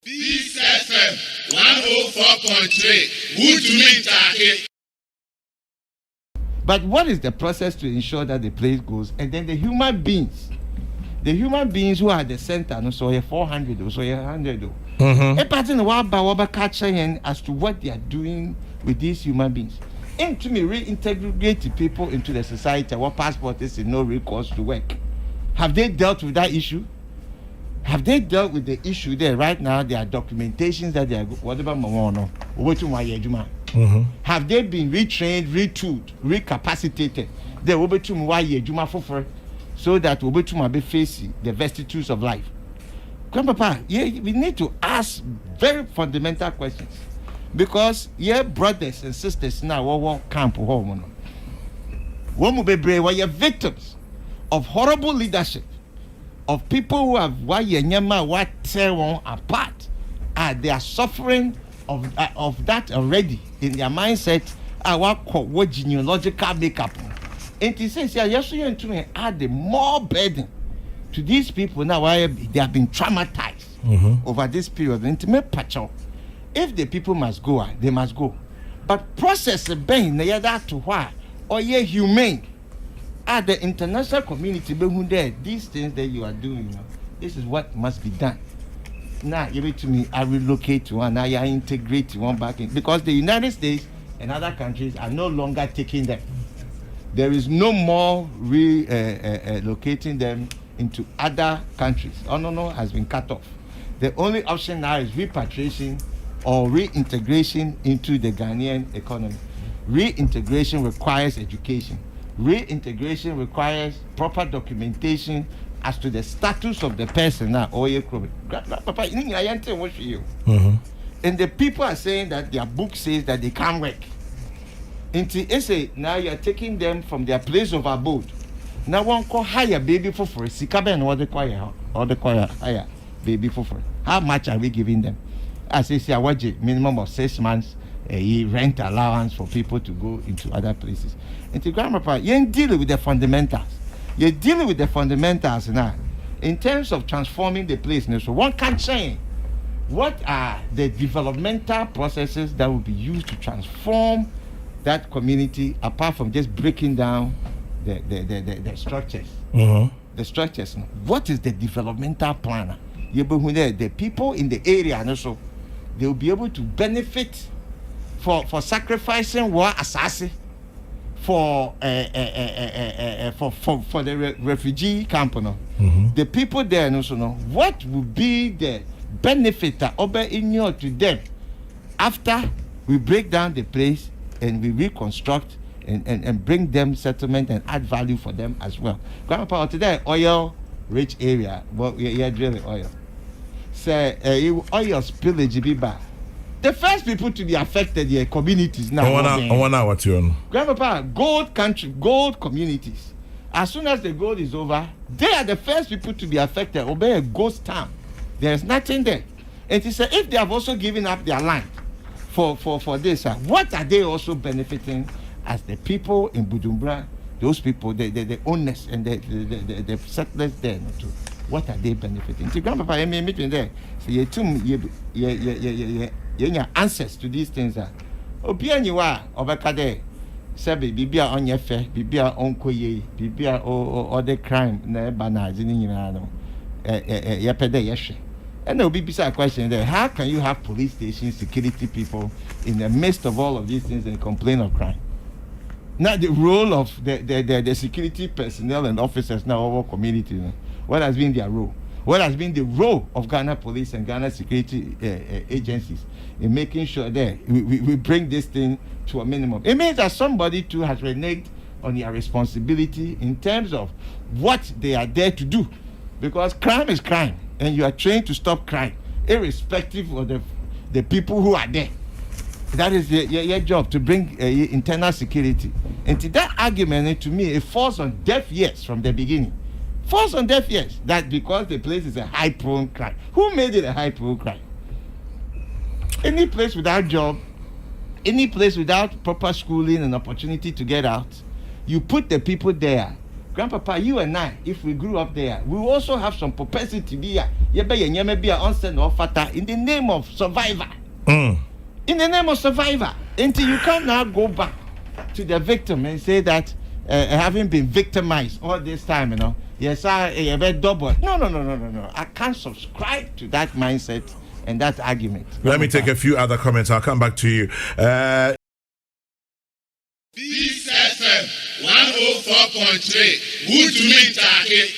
Peace FM 104.3. Woodmeet. But what is the process to ensure that the place goes? And then the human beings who are at the center, no, so 400 or so 100. A pattern of catching as to what they are doing with these human beings. And to me, reintegrate the people into the society. What passport is no recourse to work. Have they dealt with that issue? Have they dealt with the issue there right now? There are documentations that they are whatever have they been retrained, retooled, recapacitated? They will be so that we will be facing the vicissitudes of life. Grandpapa, yeah, we need to ask very fundamental questions because brothers and sisters now what camp home. One be brave, we are victims of horrible leadership, of people who have what tear one apart. They are suffering of that already in their mindset. What genealogical makeup. And he says, yes, you to add more burden to these people now. Why they have been traumatized over this period. If the people must go, they must go. But process the pain, that to why or humane. The international community, these things that you are doing, this is what must be done. Now, give it to me. I relocate one. Now, I integrate one back in because the United States and other countries are no longer taking them. There is no more relocating them into other countries. No, has been cut off. The only option now is repatriation or reintegration into the Ghanaian economy. Reintegration requires education. Reintegration requires proper documentation as to the status of the person now. Papa, and the people are saying that their book says that they can't work. Now you are taking them from their place of abode. Now one call hire baby for free. Sikaben or the choir hire baby for free. How much are we giving them? I say minimum of 6 months a rent allowance for people to go into other places. And to grandpapa, you ain't dealing with the fundamentals. You're dealing with the fundamentals now. In terms of transforming the place, so one can change. What are the developmental processes that will be used to transform that community apart from just breaking down the structures? The structures. What is the developmental plan? The people in the area, and also they will be able to benefit for sacrificing war assassin for the refugee camp. The people there also know what will be the benefit to them after we break down the place and we reconstruct and bring them settlement and add value for them as well. Grandpa, today oil rich area, but we're drilling oil. Say oil spillage be bad. The first people to be affected are communities now. Grandpapa, gold country, gold communities. As soon as the gold is over, they are the first people to be affected. Obey a ghost town. There is nothing there. And he said, if they have also given up their land for this, what are they also benefiting as the people in Buduburam, those people, the owners and the settlers there too? What are they benefiting? See, Grandpapa, I mean, meeting there. So you answers to these things are obian you are obekade sabi bibia onye fe bibia onkoye bibia or the crime na banazi ni nyina no yepede yehwe and there will be a question there. How can you have police stations, security people in the midst of all of these things and complain of crime? Now the role of the security personnel and officers now over community, what has been their role? What has been the role of Ghana Police and Ghana security agencies in making sure that we bring this thing to a minimum? It means that somebody too has reneged on their responsibility in terms of what they are there to do. Because crime is crime, and you are trained to stop crime, irrespective of the people who are there. That is your job, to bring internal security. And to that argument, to me, it falls on deaf ears from the beginning. Falls on deaf ears that because the place is a high prone crime. Who made it a high prone crime? Any place without job, any place without proper schooling and opportunity to get out, you put the people there. Grandpapa, you and I, if we grew up there, we will also have some propensity be in the name of survivor. In the name of survivor. Until you can now go back to the victim and say that having been victimized all this time, yes, I double. No. I can't subscribe to that mindset and that argument. Let me take a few other comments. I'll come back to you. This FM 104.3. Who to me, Taki?